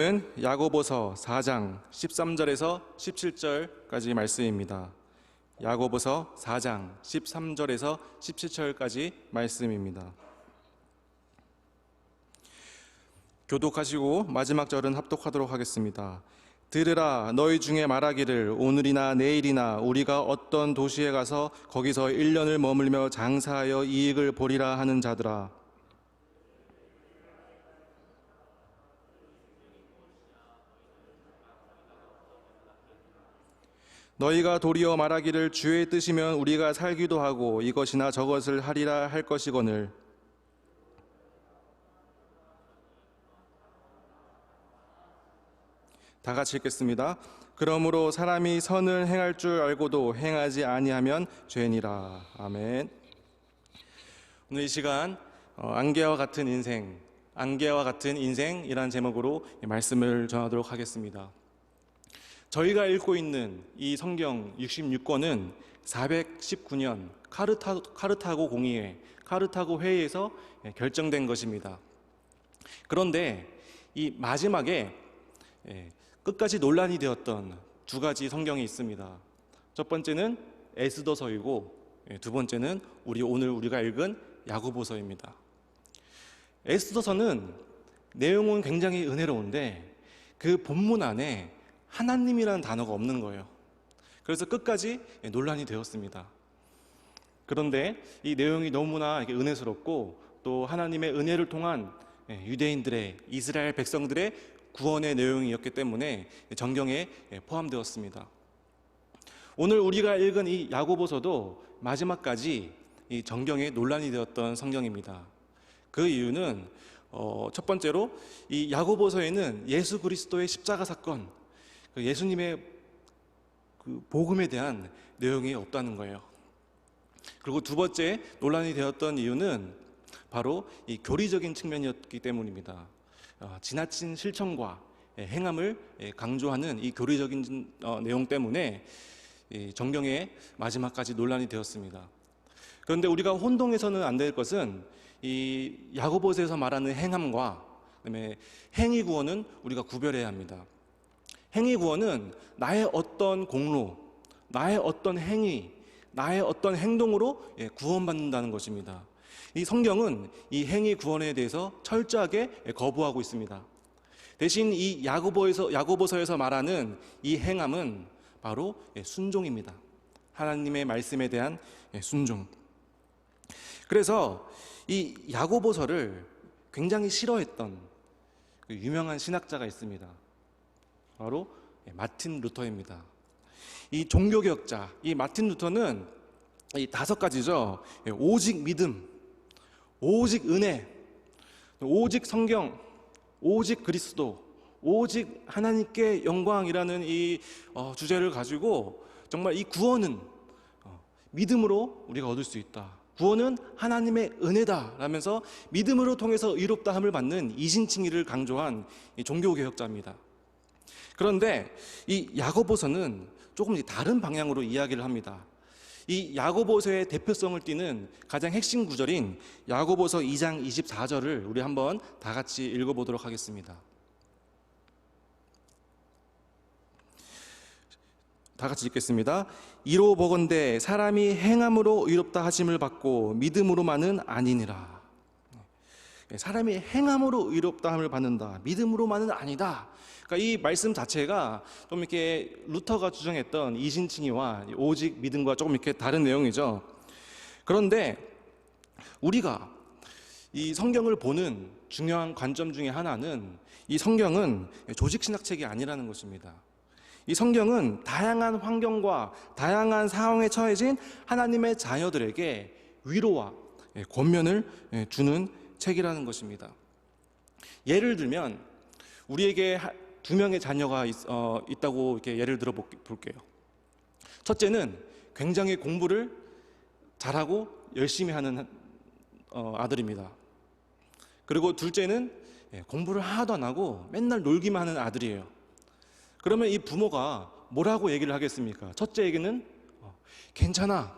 는 야고보서 4장 13절에서 17절까지 말씀입니다. 야고보서 4장 13절에서 17절까지 말씀입니다. 교독하시고 마지막 절은 합독하도록 하겠습니다. 들으라, 너희 중에 말하기를 오늘이나 내일이나 우리가 어떤 도시에 가서 거기서 1년을 머물며 장사하여 이익을 보리라 하는 자들아, 너희가 도리어 말하기를 주의 뜻이면 우리가 살기도 하고 이것이나 저것을 하리라 할 것이거늘, 다 같이 읽겠습니다. 그러므로 사람이 선을 행할 줄 알고도 행하지 아니하면 죄니라. 아멘. 오늘 이 시간 안개와 같은 인생이라는 제목으로 말씀을 전하도록 하겠습니다. 저희가 읽고 있는 이 성경 66권은 419년 카르타고 공의회, 카르타고 회의에서 결정된 것입니다. 그런데 이 마지막에 끝까지 논란이 되었던 두 가지 성경이 있습니다. 첫 번째는 에스더서이고 두 번째는 오늘 우리가 읽은 야고보서입니다. 에스더서는 내용은 굉장히 은혜로운데 그 본문 안에 하나님이라는 단어가 없는 거예요. 그래서 끝까지 논란이 되었습니다. 그런데 이 내용이 너무나 은혜스럽고 또 하나님의 은혜를 통한 유대인들의, 이스라엘 백성들의 구원의 내용이었기 때문에 정경에 포함되었습니다. 오늘 우리가 읽은 이 야고보서도 마지막까지 이 정경에 논란이 되었던 성경입니다. 그 이유는 첫 번째로 이 야고보서에는 예수 그리스도의 십자가 사건, 예수님의 그 복음에 대한 내용이 없다는 거예요. 그리고 두 번째 논란이 되었던 이유는 바로 이 교리적인 측면이었기 때문입니다. 지나친 실천과 행함을 강조하는 이 교리적인 내용 때문에 정경의 마지막까지 논란이 되었습니다. 그런데 우리가 혼동해서는 안 될 것은 이 야고보서에서 말하는 행함과 그다음에 행위 구원은 우리가 구별해야 합니다. 행위 구원은 나의 어떤 공로, 나의 어떤 행위, 나의 어떤 행동으로 구원받는다는 것입니다. 이 성경은 이 행위 구원에 대해서 철저하게 거부하고 있습니다. 대신 이 야고보서에서 말하는 이 행함은 바로 순종입니다. 하나님의 말씀에 대한 순종. 그래서 이 야고보서를 굉장히 싫어했던 그 유명한 신학자가 있습니다. 바로 마틴 루터입니다. 이 종교개혁자, 이 마틴 루터는 이 5가지죠. 오직 믿음, 오직 은혜, 오직 성경, 오직 그리스도, 오직 하나님께 영광이라는 이 주제를 가지고 정말 이 구원은 믿음으로 우리가 얻을 수 있다. 구원은 하나님의 은혜다 라면서 믿음으로 통해서 의롭다함을 받는 이신칭의를 강조한 이 종교개혁자입니다. 그런데 이 야고보서는 조금 다른 방향으로 이야기를 합니다. 이 야고보서의 대표성을 띠는 가장 핵심 구절인 야고보서 2장 24절을 우리 한번 다 같이 읽어보도록 하겠습니다. 다 같이 읽겠습니다. 이로 보건대 사람이 행함으로 의롭다 하심을 받고 믿음으로만은 아니니라. 사람이 행함으로 의롭다함을 받는다, 믿음으로만은 아니다. 그러니까 이 말씀 자체가 좀 이렇게 루터가 주장했던 이신칭의와 오직 믿음과 조금 이렇게 다른 내용이죠. 그런데 우리가 이 성경을 보는 중요한 관점 중에 하나는 이 성경은 조직신학책이 아니라는 것입니다. 이 성경은 다양한 환경과 다양한 상황에 처해진 하나님의 자녀들에게 위로와 권면을 주는 책이라는 것입니다. 예를 들면 우리에게 2명의 자녀가 있다고 이렇게 예를 들어 볼게요. 첫째는 굉장히 공부를 잘하고 열심히 하는 아들입니다. 그리고 둘째는 공부를 하나도 안 하고 맨날 놀기만 하는 아들이에요. 그러면 이 부모가 뭐라고 얘기를 하겠습니까? 첫째에게는 괜찮아,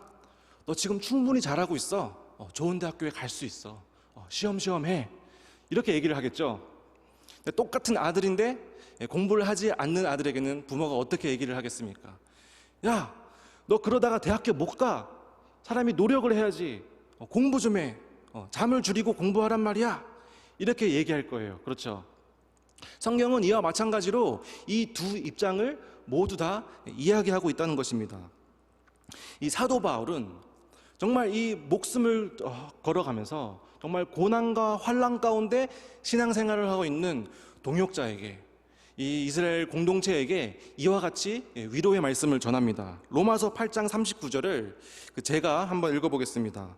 너 지금 충분히 잘하고 있어, 좋은 대학교에 갈 수 있어, 시험시험 해, 이렇게 얘기를 하겠죠. 똑같은 아들인데 공부를 하지 않는 아들에게는 부모가 어떻게 얘기를 하겠습니까? 야, 너 그러다가 대학교 못 가. 사람이 노력을 해야지. 공부 좀 해. 잠을 줄이고 공부하란 말이야. 이렇게 얘기할 거예요. 그렇죠? 성경은 이와 마찬가지로 이 두 입장을 모두 다 이야기하고 있다는 것입니다. 이 사도 바울은 정말 이 목숨을 걸어가면서 정말 고난과 환난 가운데 신앙생활을 하고 있는 동역자에게, 이 이스라엘 공동체에게 이와 같이 위로의 말씀을 전합니다. 로마서 8장 39절을 제가 한번 읽어보겠습니다.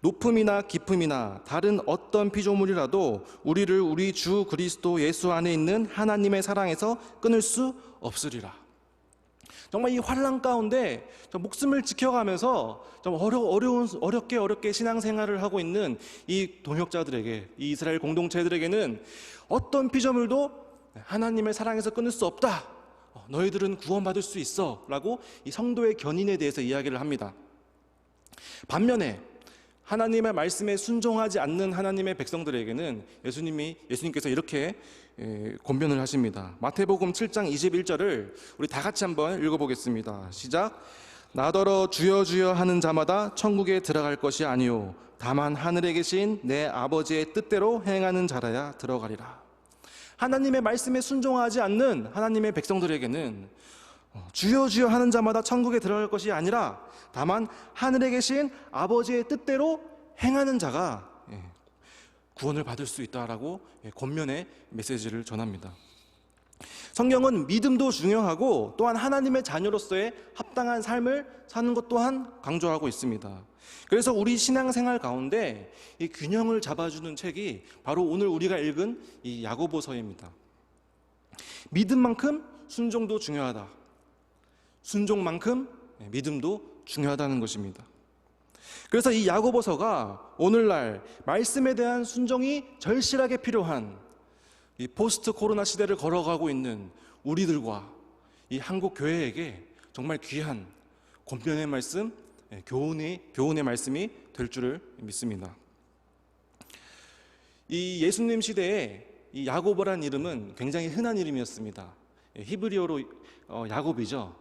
높음이나 깊음이나 다른 어떤 피조물이라도 우리를 우리 주 그리스도 예수 안에 있는 하나님의 사랑에서 끊을 수 없으리라. 정말 이 환난 가운데 목숨을 지켜가면서 좀 어렵게 신앙생활을 하고 있는 이 동역자들에게, 이 이스라엘 공동체들에게는 어떤 피조물도 하나님의 사랑에서 끊을 수 없다. 너희들은 구원받을 수 있어. 라고 이 성도의 견인에 대해서 이야기를 합니다. 반면에 하나님의 말씀에 순종하지 않는 하나님의 백성들에게는 예수님께서 이렇게 권면을 하십니다. 마태복음 7장 21절을 우리 다 같이 한번 읽어보겠습니다. 시작. 나더러 주여 주여 하는 자마다 천국에 들어갈 것이 아니요 다만 하늘에 계신 내 아버지의 뜻대로 행하는 자라야 들어가리라. 하나님의 말씀에 순종하지 않는 하나님의 백성들에게는 주여 주여 하는 자마다 천국에 들어갈 것이 아니라 다만 하늘에 계신 아버지의 뜻대로 행하는 자가 구원을 받을 수 있다라고 권면의 메시지를 전합니다. 성경은 믿음도 중요하고 또한 하나님의 자녀로서의 합당한 삶을 사는 것 또한 강조하고 있습니다. 그래서 우리 신앙생활 가운데 이 균형을 잡아주는 책이 바로 오늘 우리가 읽은 이 야고보서입니다. 믿음만큼 순종도 중요하다. 순종만큼 믿음도 중요하다는 것입니다. 그래서 이 야고보서가 오늘날 말씀에 대한 순종이 절실하게 필요한 이 포스트 코로나 시대를 걸어가고 있는 우리들과 이 한국 교회에게 정말 귀한 권면의 말씀, 교훈의 말씀이 될 줄을 믿습니다. 이 예수님 시대에 이 야고보란 이름은 굉장히 흔한 이름이었습니다. 히브리어로 야곱이죠.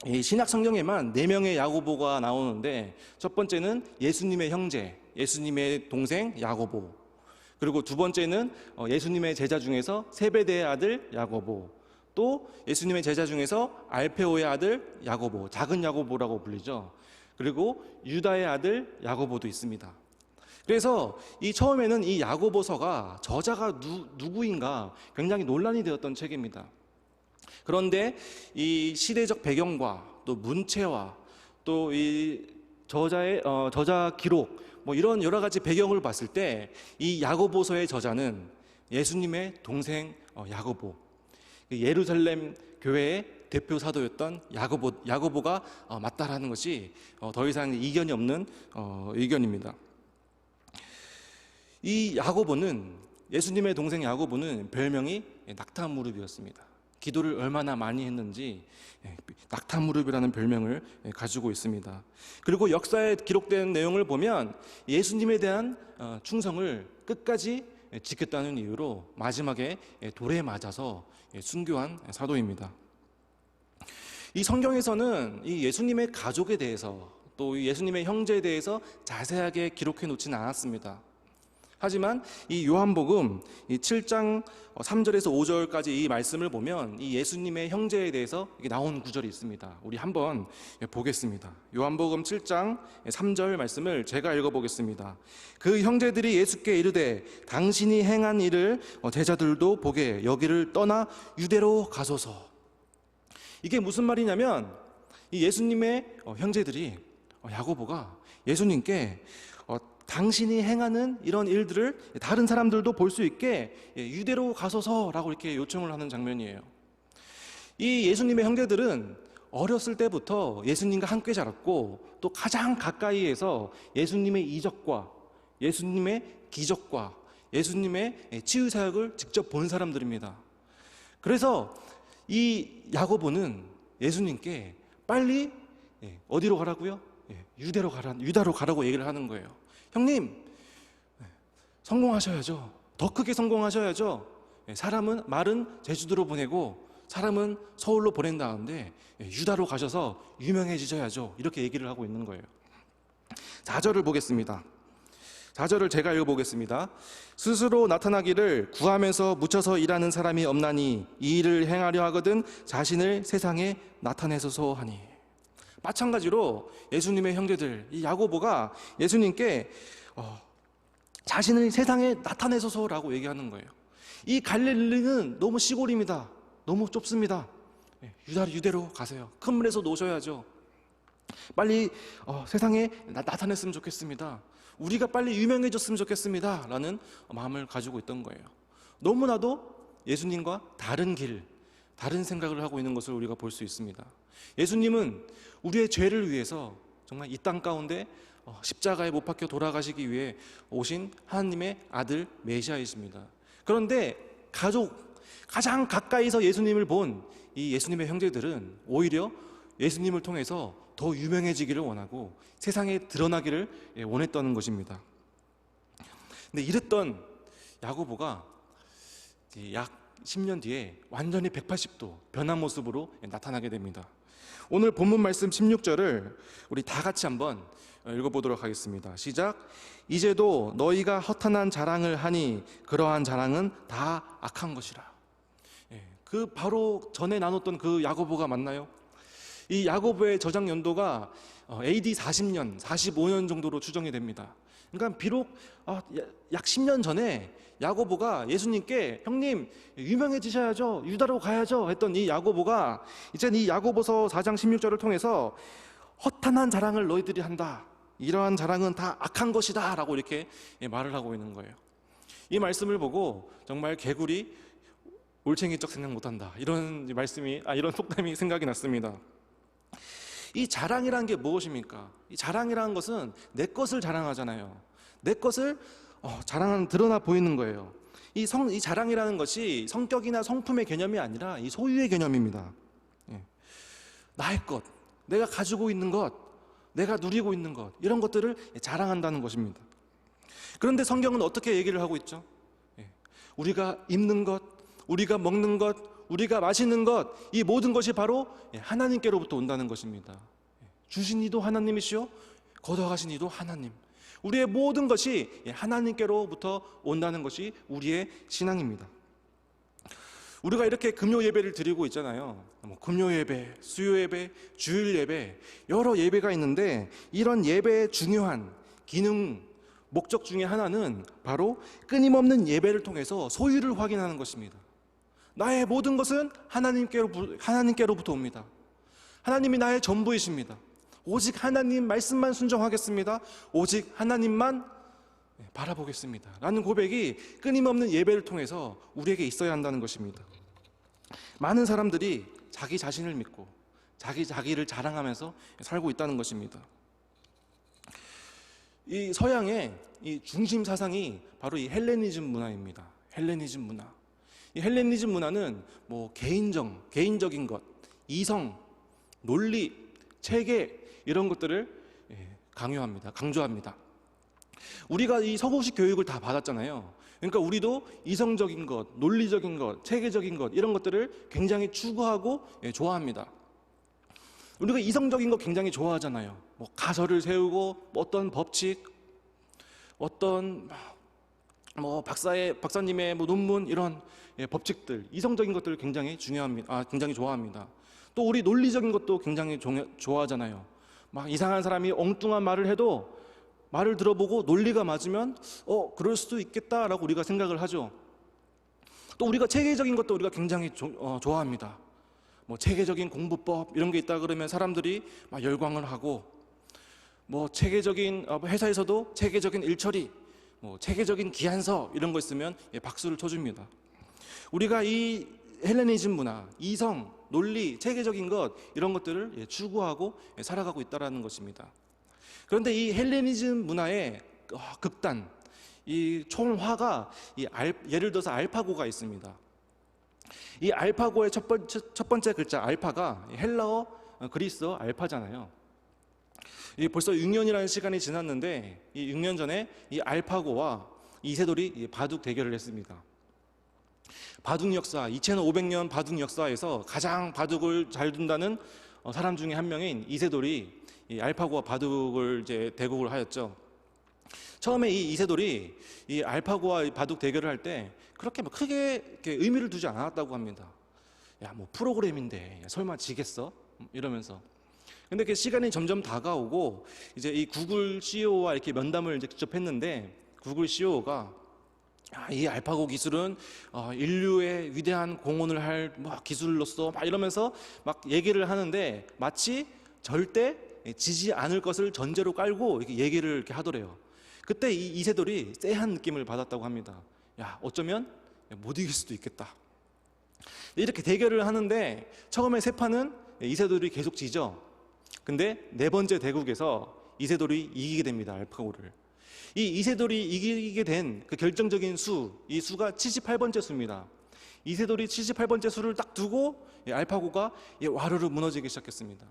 이 신약 성경에만 4명의 야고보가 나오는데 첫 번째는 예수님의 형제, 예수님의 동생 야고보. 그리고 두 번째는 예수님의 제자 중에서 세베대의 아들 야고보. 또 예수님의 제자 중에서 알페오의 아들 야고보, 작은 야고보라고 불리죠. 그리고 유다의 아들 야고보도 있습니다. 그래서 이 처음에는 이 야고보서가 저자가 누구인가 굉장히 논란이 되었던 책입니다. 그런데 이 시대적 배경과 또 문체와 또 이 저자 기록 이런 여러 가지 배경을 봤을 때 이 야고보서의 저자는 예수님의 동생 야고보, 예루살렘 교회의 대표 사도였던 야고보가 맞다라는 것이 더 이상 이견이 없는 의견입니다. 이 야고보는, 예수님의 동생 야고보는 별명이 낙타무릎이었습니다. 기도를 얼마나 많이 했는지 낙타무릎이라는 별명을 가지고 있습니다. 그리고 역사에 기록된 내용을 보면 예수님에 대한 충성을 끝까지 지켰다는 이유로 마지막에 돌에 맞아서 순교한 사도입니다. 이 성경에서는 이 예수님의 가족에 대해서 또 예수님의 형제에 대해서 자세하게 기록해 놓지는 않았습니다. 하지만 이 요한복음 이 7장 3절에서 5절까지 이 말씀을 보면 이 예수님의 형제에 대해서 나온 구절이 있습니다. 우리 한번 보겠습니다. 요한복음 7장 3절 말씀을 제가 읽어보겠습니다. 그 형제들이 예수께 이르되 당신이 행한 일을 제자들도 보게 여기를 떠나 유대로 가소서. 이게 무슨 말이냐면 이 예수님의 형제들이 야고보가 예수님께 당신이 행하는 이런 일들을 다른 사람들도 볼 수 있게 유대로 가소서라고 이렇게 요청을 하는 장면이에요. 이 예수님의 형제들은 어렸을 때부터 예수님과 함께 자랐고 또 가장 가까이에서 예수님의 이적과 예수님의 기적과 예수님의 치유 사역을 직접 본 사람들입니다. 그래서 이 야고보는 예수님께 빨리 어디로 가라고요? 유다로 가라고 얘기를 하는 거예요. 형님, 성공하셔야죠. 더 크게 성공하셔야죠. 사람은 말은 제주도로 보내고 사람은 서울로 보낸 다음에 유다로 가셔서 유명해지셔야죠. 이렇게 얘기를 하고 있는 거예요. 4절을 보겠습니다. 4절을 제가 읽어보겠습니다. 스스로 나타나기를 구하면서 묻혀서 일하는 사람이 없나니 이 일을 행하려 하거든 자신을 세상에 나타내소서 하니. 마찬가지로 예수님의 형제들, 이 야고보가 예수님께 자신을 세상에 나타내소서라고 얘기하는 거예요. 이 갈릴리는 너무 시골입니다. 너무 좁습니다. 유대로 가세요. 큰 물에서 노셔야죠. 빨리 세상에 나타냈으면 좋겠습니다. 우리가 빨리 유명해졌으면 좋겠습니다. 라는 마음을 가지고 있던 거예요. 너무나도 예수님과 다른 길, 다른 생각을 하고 있는 것을 우리가 볼 수 있습니다. 예수님은 우리의 죄를 위해서 정말 이 땅 가운데 십자가에 못 박혀 돌아가시기 위해 오신 하나님의 아들 메시아이십니다. 그런데 가장 가까이서 예수님을 본 이 예수님의 형제들은 오히려 예수님을 통해서 더 유명해지기를 원하고 세상에 드러나기를 원했다는 것입니다. 근데 이랬던 야고보가 약 10년 뒤에 완전히 180도 변한 모습으로 나타나게 됩니다. 오늘 본문 말씀 16절을 우리 다 같이 한번 읽어보도록 하겠습니다. 시작. 이제도 너희가 허탄한 자랑을 하니 그러한 자랑은 다 악한 것이라. 그 바로 전에 나눴던 그 야고보가 맞나요? 이 야고보의 저작 연도가 AD 40년, 45년 정도로 추정이 됩니다. 그러니까 비록 약 10년 전에 야고보가 예수님께 형님 유명해지셔야죠, 유다로 가야죠 했던 이 야고보가 이제는 이 야고보서 4장 16절을 통해서 허탄한 자랑을 너희들이 한다, 이러한 자랑은 다 악한 것이다 라고 이렇게 말을 하고 있는 거예요. 이 말씀을 보고 정말 개구리 올챙이적 생각 못한다, 이런 말씀이 이런 속담이 생각이 났습니다. 이 자랑이라는 게 무엇입니까? 이 자랑이라는 것은 내 것을 자랑하잖아요. 내 것을 자랑하는, 드러나 보이는 거예요. 이 자랑이라는 것이 성격이나 성품의 개념이 아니라 이 소유의 개념입니다. 나의 것, 내가 가지고 있는 것, 내가 누리고 있는 것, 이런 것들을 자랑한다는 것입니다. 그런데 성경은 어떻게 얘기를 하고 있죠? 우리가 입는 것, 우리가 먹는 것, 우리가 마시는 것, 이 모든 것이 바로 하나님께로부터 온다는 것입니다. 주신 이도 하나님이시요 걷어가신 이도 하나님. 우리의 모든 것이 하나님께로부터 온다는 것이 우리의 신앙입니다. 우리가 이렇게 금요 예배를 드리고 있잖아요. 금요 예배, 수요 예배, 주일 예배, 여러 예배가 있는데 이런 예배의 중요한 기능, 목적 중에 하나는 바로 끊임없는 예배를 통해서 소유를 확인하는 것입니다. 나의 모든 것은 하나님께로부터 옵니다. 하나님이 나의 전부이십니다. 오직 하나님 말씀만 순종하겠습니다. 오직 하나님만 바라보겠습니다. 라는 고백이 끊임없는 예배를 통해서 우리에게 있어야 한다는 것입니다. 많은 사람들이 자기 자신을 믿고 자기를 자랑하면서 살고 있다는 것입니다. 이 서양의 이 중심 사상이 바로 이 헬레니즘 문화입니다. 헬레니즘 문화. 이 헬레니즘 문화는 개인적인 것, 이성, 논리, 체계 이런 것들을 강조합니다. 우리가 이 서구식 교육을 다 받았잖아요. 그러니까 우리도 이성적인 것, 논리적인 것, 체계적인 것 이런 것들을 굉장히 추구하고 좋아합니다. 우리가 이성적인 거 굉장히 좋아하잖아요. 가설을 세우고 어떤 법칙, 어떤 박사님의 논문 이런 법칙들, 이성적인 것들을 굉장히 굉장히 좋아합니다. 또 우리 논리적인 것도 굉장히 좋아하잖아요. 막 이상한 사람이 엉뚱한 말을 해도 말을 들어보고 논리가 맞으면 그럴 수도 있겠다라고 우리가 생각을 하죠. 또 우리가 체계적인 것도 우리가 굉장히 좋아합니다. 체계적인 공부법 이런 게 있다 그러면 사람들이 막 열광을 하고, 체계적인 회사에서도 체계적인 일처리, 체계적인 기한서 이런 거 있으면 박수를 쳐줍니다. 우리가 이 헬레니즘 문화, 이성, 논리, 체계적인 것 이런 것들을 추구하고 살아가고 있다는 것입니다. 그런데 이 헬레니즘 문화의 극단, 이 총화가 예를 들어서 알파고가 있습니다. 이 알파고의 첫 번째 글자 알파가 헬라어, 그리스어 알파잖아요. 벌써 6년이라는 시간이 지났는데 이 6년 전에 이 알파고와 이세돌이 바둑 대결을 했습니다. 바둑 역사, 2500년 바둑 역사에서 가장 바둑을 잘 둔다는 사람 중에 한 명인 이세돌이 이 알파고와 바둑을 이제 대국을 하였죠. 처음에 이 이세돌이 이 알파고와 바둑 대결을 할 때 그렇게 막 크게 이렇게 의미를 두지 않았다고 합니다. 야, 뭐 프로그램인데 설마 지겠어? 이러면서. 근데 그 시간이 점점 다가오고 이제 이 구글 CEO와 이렇게 면담을 이제 직접 했는데 구글 CEO가 이 알파고 기술은 인류의 위대한 공헌을 할 뭐 기술로서 막 이러면서 막 얘기를 하는데 마치 절대 지지 않을 것을 전제로 깔고 이렇게 얘기를 이렇게 하더래요. 그때 이 이세돌이 쎄한 느낌을 받았다고 합니다. 야, 어쩌면 못 이길 수도 있겠다. 이렇게 대결을 하는데 처음에 세 판은 이세돌이 계속 지죠. 근데 네 번째 대국에서 이세돌이 이기게 됩니다. 알파고를. 이 이세돌이 이기게 된 그 결정적인 수, 이 수가 78번째 수입니다. 이세돌이 78번째 수를 딱 두고 알파고가 와르르 무너지기 시작했습니다.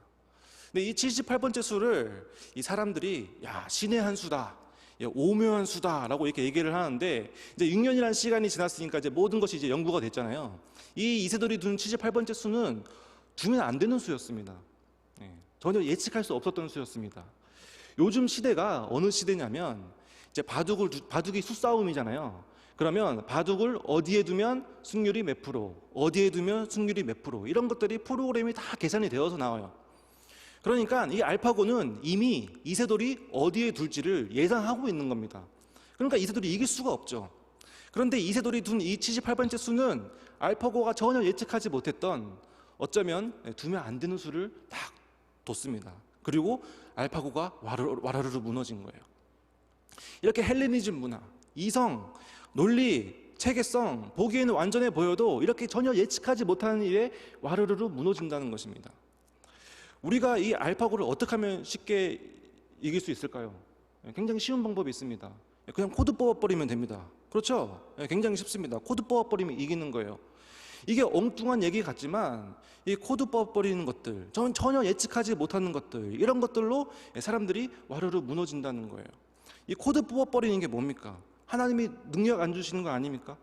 근데 이 78번째 수를 이 사람들이 야, 신의 한 수다, 오묘한 수다라고 이렇게 얘기를 하는데 이제 6년이라는 시간이 지났으니까 이제 모든 것이 이제 연구가 됐잖아요. 이 이세돌이 둔 78번째 수는 두면 안 되는 수였습니다. 전혀 예측할 수 없었던 수였습니다. 요즘 시대가 어느 시대냐면 이제 바둑이 수싸움이잖아요. 그러면 바둑을 어디에 두면 승률이 몇 프로, 어디에 두면 승률이 몇 프로, 이런 것들이 프로그램이 다 계산이 되어서 나와요. 그러니까 이 알파고는 이미 이세돌이 어디에 둘지를 예상하고 있는 겁니다. 그러니까 이세돌이 이길 수가 없죠. 그런데 이세돌이 둔 이 78번째 수는 알파고가 전혀 예측하지 못했던 어쩌면 두면 안 되는 수를 딱 뒀습니다. 그리고 알파고가 와르르 무너진 거예요. 이렇게 헬레니즘 문화, 이성, 논리, 체계성 보기에는 완전해 보여도 이렇게 전혀 예측하지 못하는 일에 와르르 무너진다는 것입니다. 우리가 이 알파고를 어떻게 하면 쉽게 이길 수 있을까요? 굉장히 쉬운 방법이 있습니다. 그냥 코드 뽑아버리면 됩니다. 그렇죠? 굉장히 쉽습니다. 코드 뽑아버리면 이기는 거예요. 이게 엉뚱한 얘기 같지만 이 코드 뽑아버리는 것들, 전혀 예측하지 못하는 것들, 이런 것들로 사람들이 와르르 무너진다는 거예요. 이 코드 뽑아버리는 게 뭡니까? 하나님이 능력 안 주시는 거 아닙니까?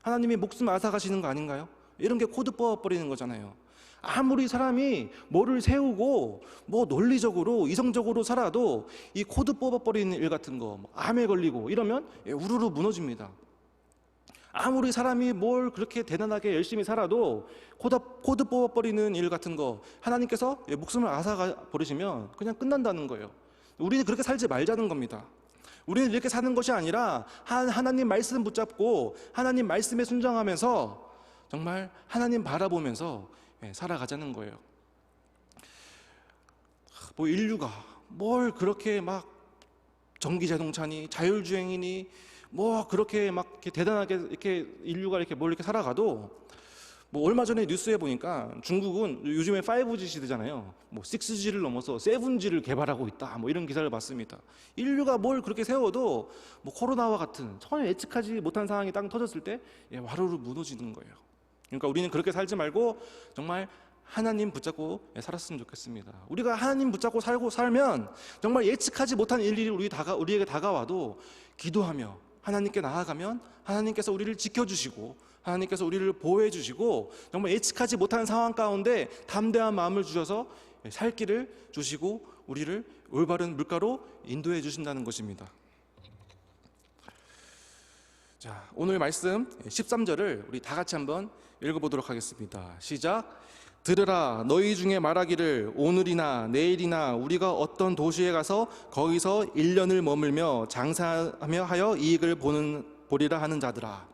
하나님이 목숨 앗아가시는 거 아닌가요? 이런 게 코드 뽑아버리는 거잖아요. 아무리 사람이 뭐를 세우고 뭐 논리적으로 이성적으로 살아도 이 코드 뽑아버리는 일 같은 거, 암에 걸리고 이러면 우르르 무너집니다. 아무리 사람이 뭘 그렇게 대단하게 열심히 살아도 코드 뽑아버리는 일 같은 거 하나님께서 목숨을 앗아가 버리시면 그냥 끝난다는 거예요. 우리는 그렇게 살지 말자는 겁니다. 우리는 이렇게 사는 것이 아니라 하나님 말씀 붙잡고 하나님 말씀에 순종하면서 정말 하나님 바라보면서 살아가자는 거예요. 뭐 인류가 뭘 그렇게 막 전기자동차니 자율주행이니 뭐 그렇게 막 이렇게 대단하게 이렇게 인류가 이렇게 뭘 이렇게 살아가도 뭐 얼마 전에 뉴스에 보니까 중국은 요즘에 5G 시대잖아요. 뭐 6G를 넘어서 7G를 개발하고 있다. 뭐 이런 기사를 봤습니다. 인류가 뭘 그렇게 세워도 뭐 코로나와 같은 전혀 예측하지 못한 상황이 딱 터졌을 때 와르르 무너지는 거예요. 그러니까 우리는 그렇게 살지 말고 정말 하나님 붙잡고 살았으면 좋겠습니다. 우리가 하나님 붙잡고 살면 정말 예측하지 못한 일이 우리에게 다가와도 기도하며 하나님께 나아가면 하나님께서 우리를 지켜주시고 하나님께서 우리를 보호해 주시고 정말 예측하지 못한 상황 가운데 담대한 마음을 주셔서 살 길을 주시고 우리를 올바른 물가로 인도해 주신다는 것입니다. 자, 오늘 말씀 13절을 우리 다 같이 한번 읽어보도록 하겠습니다. 시작. 들으라, 너희 중에 말하기를 오늘이나 내일이나 우리가 어떤 도시에 가서 거기서 1년을 머물며 장사하며 하여 이익을 보리라 하는 자들아.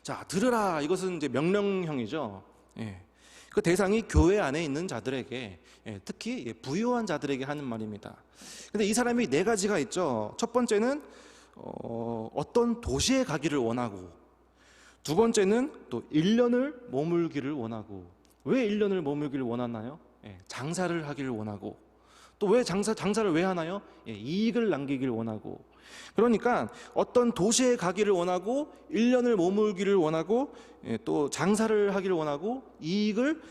자, 들으라, 이것은 이제 명령형이죠. 그 대상이 교회 안에 있는 자들에게, 특히 부유한 자들에게 하는 말입니다. 근데 이 사람이 네 가지가 있죠. 첫 번째는 어떤 도시에 가기를 원하고, 두 번째는 또 1년을 머물기를 원하고. 왜 1년을 머물기를 원하나요? 장사를 하기를 원하고. 또 왜 장사를 왜 하나요? 이익을 남기기를 원하고. 그러니까 어떤 도시에 가기를 원하고 1년을 머물기를 원하고 또 장사를 하기를 원하고 이익을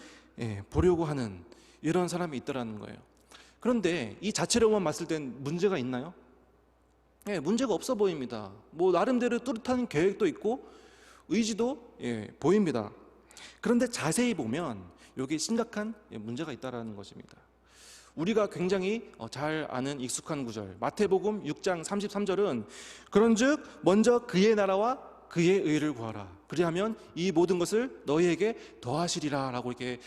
보려고 하는 이런 사람이 있더라는 거예요. 그런데 이 자체로만 봤을 땐 문제가 있나요? 문제가 없어 보입니다. 뭐 나름대로 뚜렷한 계획도 있고 의지도 보입니다. 그런데 자세히 보면 여기 심각한 문제가 있다는 것입니다. 우리가 굉장히 잘 아는 익숙한 구절, 마태복음 6장 33절은 그런즉 먼저 그의 나라와 그의 의를 구하라. 그리하면 이 모든 것을 너희에게 더하시리라 라고 이렇게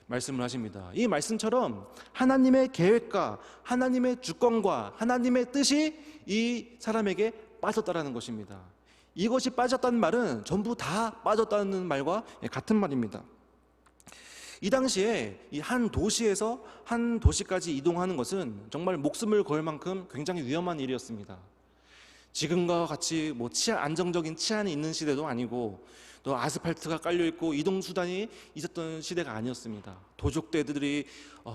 말씀을 하십니다. 이 말씀처럼 하나님의 계획과 하나님의 주권과 하나님의 뜻이 이 사람에게 빠졌다라는 것입니다. 이것이 빠졌다는 말은 전부 다 빠졌다는 말과 같은 말입니다. 이 당시에 이 한 도시에서 한 도시까지 이동하는 것은 정말 목숨을 걸 만큼 굉장히 위험한 일이었습니다. 지금과 같이 안정적인 치안이 있는 시대도 아니고 또 아스팔트가 깔려 있고 이동 수단이 있었던 시대가 아니었습니다. 도적대들이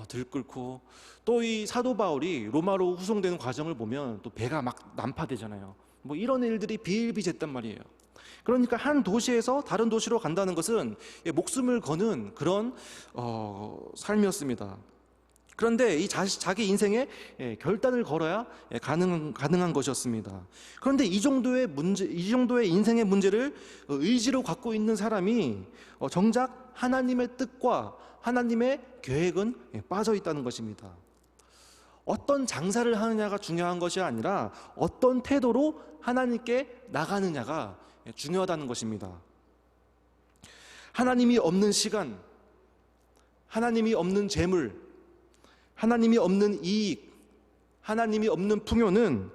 들끓고 또 이 사도 바울이 로마로 후송되는 과정을 보면 또 배가 막 난파되잖아요. 이런 일들이 비일비재했단 말이에요. 그러니까 한 도시에서 다른 도시로 간다는 것은 목숨을 거는 그런 삶이었습니다. 그런데 이 자기 인생에 결단을 걸어야 가능한 것이었습니다. 그런데 이 정도의 인생의 문제를 의지로 갖고 있는 사람이 정작 하나님의 뜻과 하나님의 계획은 빠져 있다는 것입니다. 어떤 장사를 하느냐가 중요한 것이 아니라 어떤 태도로 하나님께 나가느냐가 중요하다는 것입니다. 하나님이 없는 시간, 하나님이 없는 재물, 하나님이 없는 이익, 하나님이 없는 풍요는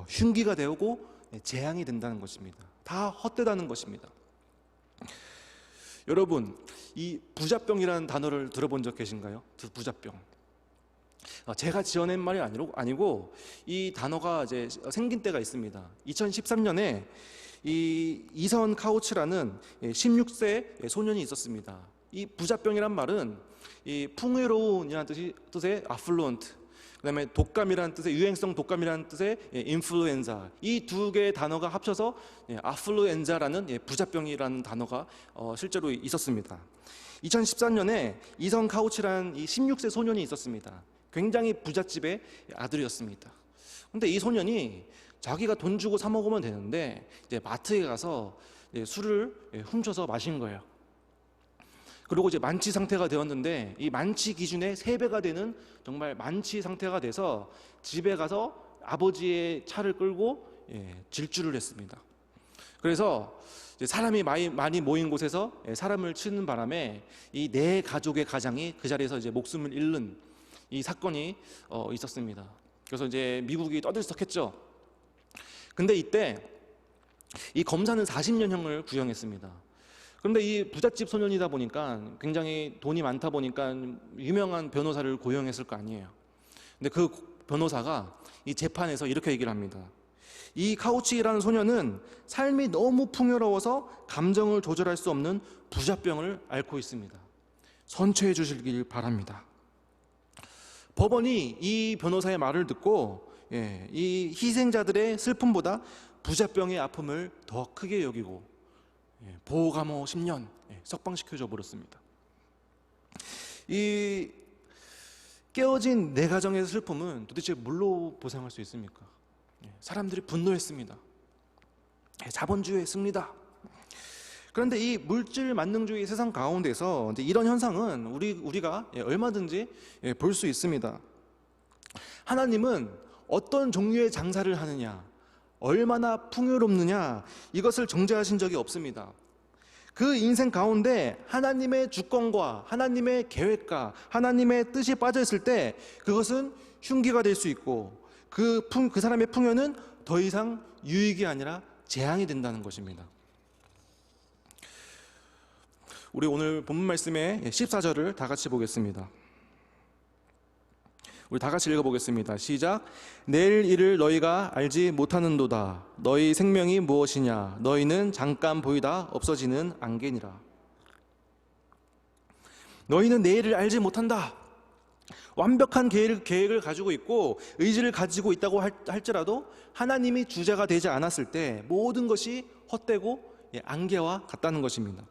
흉기가 되고 재앙이 된다는 것입니다. 다 헛되다는 것입니다. 여러분, 이 부자병이라는 단어를 들어본 적 계신가요? 부자병. 제가 지어낸 말이 아니고 이 단어가 이제 생긴 때가 있습니다. 2013년에 이 이선 카우츠라는 16세 소년이 있었습니다. 이 부자병이란 말은 이 풍요로운이라는 뜻의 affluent, 그다음에 독감이라는 뜻의 유행성 독감이라는 뜻의 인플루엔자, 이 두 개의 단어가 합쳐서 아플루엔자라는 부자병이라는 단어가 실제로 있었습니다. 2013년에 이선 카우치라는 이 16세 소년이 있었습니다. 굉장히 부잣집의 아들이었습니다. 근데 이 소년이 자기가 돈 주고 사 먹으면 되는데 이제 마트에 가서 술을 훔쳐서 마신 거예요. 그리고 이제 만취 상태가 되었는데 이 만취 기준의 3배가 되는 정말 만취 상태가 돼서 집에 가서 아버지의 차를 끌고 질주를 했습니다. 그래서 이제 사람이 많이 모인 곳에서 사람을 치는 바람에 이 4가족의 가장이 그 자리에서 이제 목숨을 잃는 이 사건이 있었습니다. 그래서 이제 미국이 떠들썩했죠. 근데 이때 이 검사는 40년형을 구형했습니다. 그런데 이 부잣집 소년이다 보니까 굉장히 돈이 많다 보니까 유명한 변호사를 고용했을 거 아니에요. 근데 그 변호사가 이 재판에서 이렇게 얘기를 합니다. 이 카우치라는 소년은 삶이 너무 풍요로워서 감정을 조절할 수 없는 부자병을 앓고 있습니다. 선처해 주시길 바랍니다. 법원이 이 변호사의 말을 듣고 이 희생자들의 슬픔보다 부자병의 아픔을 더 크게 여기고 보호감호 10년 석방시켜줘 버렸습니다. 이 깨어진 내 가정의 슬픔은 도대체 뭘로 보상할 수 있습니까? 사람들이 분노했습니다. 자본주의의 승리다. 그런데 이 물질 만능주의 세상 가운데서 이제 이런 현상은 우리가 얼마든지 볼 수 있습니다. 하나님은 어떤 종류의 장사를 하느냐, 얼마나 풍요롭느냐, 이것을 정죄하신 적이 없습니다. 그 인생 가운데 하나님의 주권과 하나님의 계획과 하나님의 뜻이 빠져 있을 때 그것은 흉기가 될 수 있고 그 사람의 풍요는 더 이상 유익이 아니라 재앙이 된다는 것입니다. 우리 오늘 본문 말씀의 14절을 다 같이 보겠습니다. 우리 다 같이 읽어보겠습니다. 시작. 내일 일을 너희가 알지 못하는도다. 너희 생명이 무엇이냐? 너희는 잠깐 보이다 없어지는 안개니라. 너희는 내일을 알지 못한다. 완벽한 계획을 가지고 있고 의지를 가지고 있다고 할지라도 하나님이 주자가 되지 않았을 때 모든 것이 헛되고 안개와 같다는 것입니다.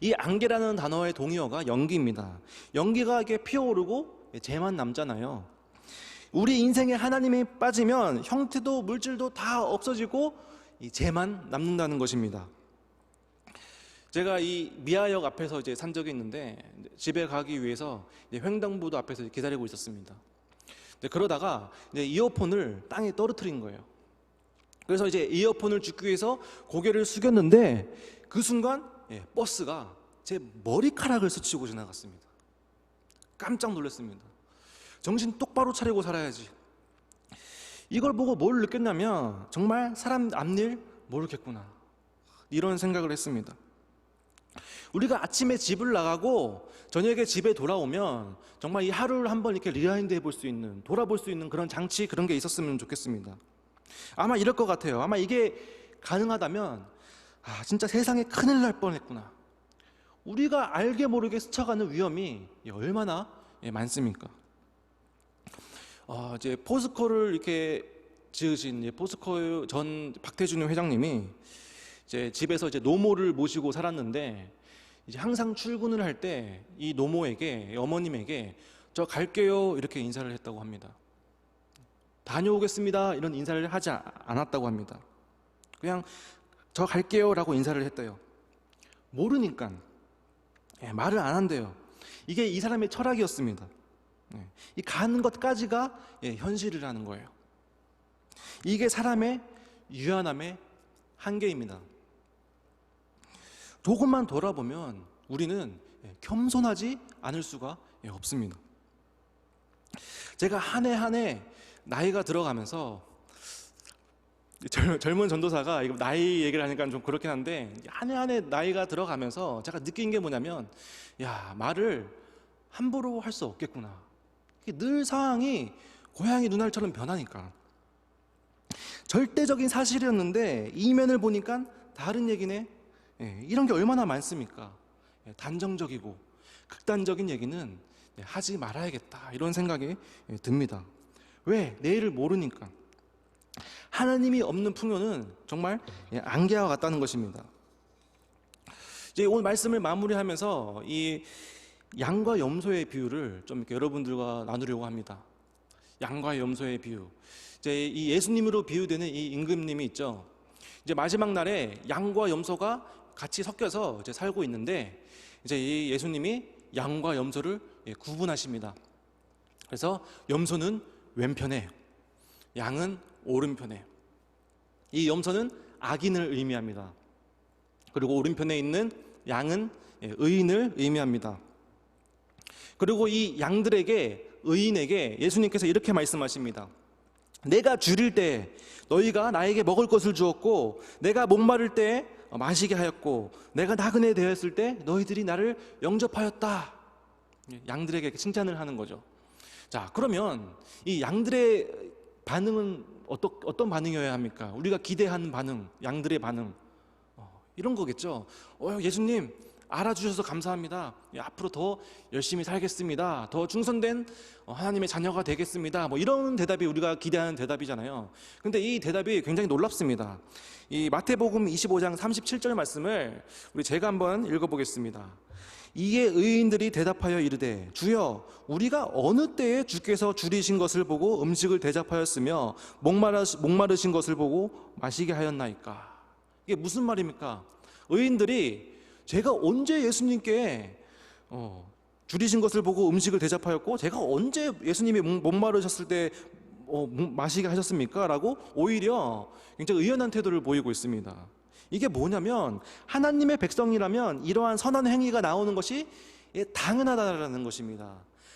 이 안개라는 단어의 동의어가 연기입니다. 연기가 이렇게 피어오르고 재만 남잖아요. 우리 인생에 하나님이 빠지면 형태도 물질도 다 없어지고 이 재만 남는다는 것입니다. 제가 이 미아역 앞에서 이제 산 적이 있는데 집에 가기 위해서 이제 횡단보도 앞에서 기다리고 있었습니다. 그러다가 이제 이어폰을 땅에 떨어뜨린 거예요. 그래서 이제 이어폰을 줍기 위해서 고개를 숙였는데 그 순간 버스가 제 머리카락을 스치고 지나갔습니다. 깜짝 놀랐습니다. 정신 똑바로 차리고 살아야지. 이걸 보고 뭘 느꼈냐면 정말 사람 앞일 모르겠구나, 이런 생각을 했습니다. 우리가 아침에 집을 나가고 저녁에 집에 돌아오면 정말 이 하루를 한번 이렇게 리와인드 해볼 수 있는, 돌아볼 수 있는 그런 장치, 그런 게 있었으면 좋겠습니다. 아마 이럴 것 같아요. 아마 이게 가능하다면 진짜 세상에 큰일 날 뻔했구나, 우리가 알게 모르게 스쳐가는 위험이 얼마나 많습니까? 이제 포스코를 이렇게 지으신 포스코 전 박태준 회장님이 이제 집에서 이제 노모를 모시고 살았는데 이제 항상 출근을 할 때 이 노모에게, 어머님에게 저 갈게요 이렇게 인사를 했다고 합니다. 다녀오겠습니다 이런 인사를 하지 않았다고 합니다. 그냥 저 갈게요 라고 인사를 했대요. 모르니까 말을 안 한대요. 이게 이 사람의 철학이었습니다. 이 가는 것까지가 현실이라는 거예요. 이게 사람의 유한함의 한계입니다. 조금만 돌아보면 우리는 겸손하지 않을 수가 없습니다. 제가 한 해 한 해 나이가 들어가면서, 젊은 전도사가 이거 나이 얘기를 하니까 좀 그렇긴 한데, 한 해 한 해 나이가 들어가면서 제가 느낀 게 뭐냐면, 말을 함부로 할 수 없겠구나. 늘 상황이 고양이 눈알처럼 변하니까. 절대적인 사실이었는데 이면을 보니까 다른 얘기네. 이런 게 얼마나 많습니까? 단정적이고 극단적인 얘기는 하지 말아야겠다, 이런 생각이 듭니다. 왜? 내일을 모르니까. 하나님이 없는 풍요는 정말 안개와 같다는 것입니다. 이제 오늘 말씀을 마무리하면서 이 양과 염소의 비유를 좀 이렇게 여러분들과 나누려고 합니다. 양과 염소의 비유. 이제 이 예수님으로 비유되는 이 임금님이 있죠. 이제 마지막 날에 양과 염소가 같이 섞여서 이제 살고 있는데, 이제 이 예수님이 양과 염소를 구분하십니다. 그래서 염소는 왼편에, 양은 오른편에. 이 염소는 악인을 의미합니다. 그리고 오른편에 있는 양은 의인을 의미합니다. 그리고 이 양들에게, 의인에게 예수님께서 이렇게 말씀하십니다. 내가 줄일 때 너희가 나에게 먹을 것을 주었고, 내가 목마를 때 마시게 하였고, 내가 나그네 되었을 때 너희들이 나를 영접하였다. 양들에게 칭찬을 하는 거죠. 자, 그러면 이 양들의 반응은 어떤 반응이어야 합니까? 우리가 기대하는 반응, 양들의 반응, 이런 거겠죠. 예수님 알아주셔서 감사합니다. 앞으로 더 열심히 살겠습니다. 더 충성된 하나님의 자녀가 되겠습니다. 이런 대답이 우리가 기대하는 대답이잖아요. 근데 이 대답이 굉장히 놀랍습니다. 이 마태복음 25장 37절 말씀을 제가 한번 읽어보겠습니다. 이에 의인들이 대답하여 이르되 주여 우리가 어느 때에 주께서 줄이신 것을 보고 음식을 대접하였으며 목마르신 것을 보고 마시게 하였나이까. 이게 무슨 말입니까? 의인들이 제가 언제 예수님께 줄이신 것을 보고 음식을 대접하였고, 제가 언제 예수님이 목마르셨을 때 마시게 하셨습니까? 라고 오히려 굉장히 의연한 태도를 보이고 있습니다. 이게 뭐냐면, 하나님의 백성이라면 이러한 선한 행위가 나오는 것이 당연하다라는 것입니다.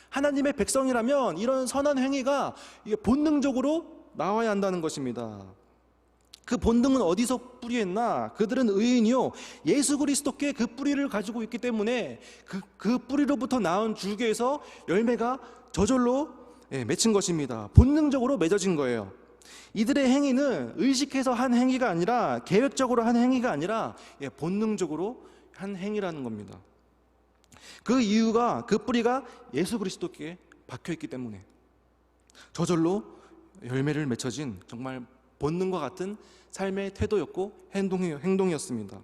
하나님의 백성이라면 이런 선한 행위가 이게 본능적으로 나와야 한다는 것입니다. 그 본능은 어디서 뿌리했나? 그들은 의인이요 예수 그리스도께 그 뿌리를 가지고 있기 때문에 그 뿌리로부터 나온 줄기에서 열매가 저절로 맺힌 것입니다. 본능적으로 맺어진 거예요. 이들의 행위는 의식해서 한 행위가 아니라, 계획적으로 한 행위가 아니라 본능적으로 한 행위라는 겁니다. 그 이유가, 그 뿌리가 예수 그리스도께 박혀있기 때문에 저절로 열매를 맺혀진 정말 본능과 같은 삶의 태도였고 행동이었습니다.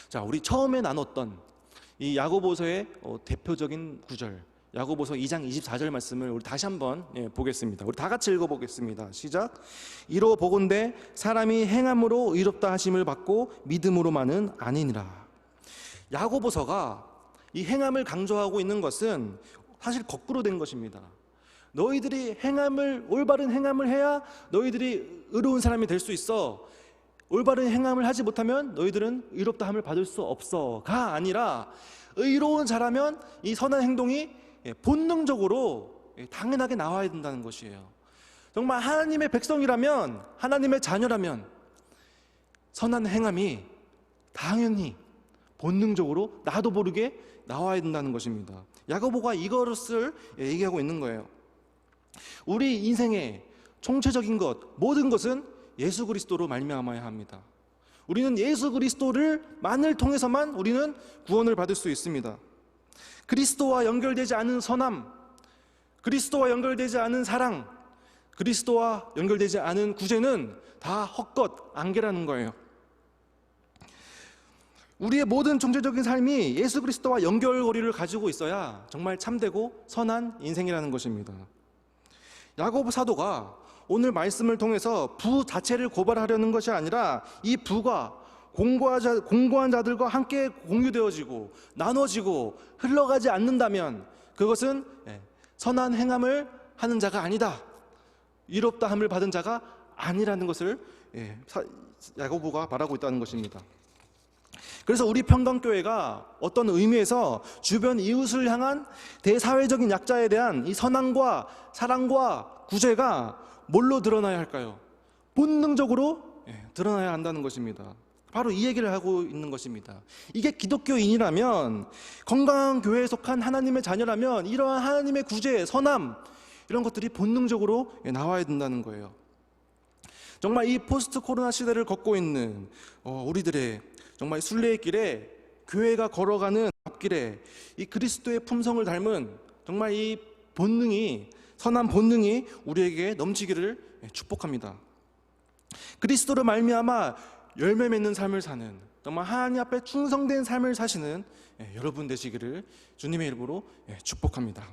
자, 우리 처음에 나눴던 이 야고보서의 대표적인 구절, 야고보서 2장 24절 말씀을 우리 다시 한번 보겠습니다. 우리 다 같이 읽어보겠습니다. 시작. 이로 보건대 사람이 행함으로 의롭다 하심을 받고 믿음으로만은 아니니라. 야고보서가 이 행함을 강조하고 있는 것은 사실 거꾸로 된 것입니다. 너희들이 올바른 행함을 해야 너희들이 의로운 사람이 될 수 있어. 올바른 행함을 하지 못하면 너희들은 의롭다 함을 받을 수 없어가 아니라, 의로운 자라면 이 선한 행동이 본능적으로 당연하게 나와야 된다는 것이에요. 정말 하나님의 백성이라면, 하나님의 자녀라면 선한 행함이 당연히 본능적으로 나도 모르게 나와야 된다는 것입니다. 야고보가 이것을 얘기하고 있는 거예요. 우리 인생의 총체적인 것, 모든 것은 예수 그리스도로 말미암아야 합니다. 우리는 예수 그리스도만을 통해서만 우리는 구원을 받을 수 있습니다. 그리스도와 연결되지 않은 선함, 그리스도와 연결되지 않은 사랑, 그리스도와 연결되지 않은 구제는 다 헛것, 안개라는 거예요. 우리의 모든 총체적인 삶이 예수 그리스도와 연결고리를 가지고 있어야 정말 참되고 선한 인생이라는 것입니다. 야고보 사도가 오늘 말씀을 통해서 부 자체를 고발하려는 것이 아니라 이 부가 공고한 자들과 함께 공유되어지고 나눠지고 흘러가지 않는다면 그것은 선한 행함을 하는 자가 아니다, 의롭다 함을 받은 자가 아니라는 것을 야고보가 말하고 있다는 것입니다. 그래서 우리 평강교회가 어떤 의미에서 주변 이웃을 향한 대사회적인 약자에 대한 이 선함과 사랑과 구제가 뭘로 드러나야 할까요? 본능적으로 드러나야 한다는 것입니다. 바로 이 얘기를 하고 있는 것입니다. 이게 기독교인이라면, 건강한 교회에 속한 하나님의 자녀라면 이러한 하나님의 구제, 선함, 이런 것들이 본능적으로 나와야 된다는 거예요. 정말 이 포스트 코로나 시대를 걷고 있는 우리들의 정말 순례의 길에, 교회가 걸어가는 앞길에 이 그리스도의 품성을 닮은 정말 이 본능이, 선한 본능이 우리에게 넘치기를 축복합니다. 그리스도로 말미암아 열매 맺는 삶을 사는, 정말 하나님 앞에 충성된 삶을 사시는 여러분 되시기를 주님의 이름으로 축복합니다.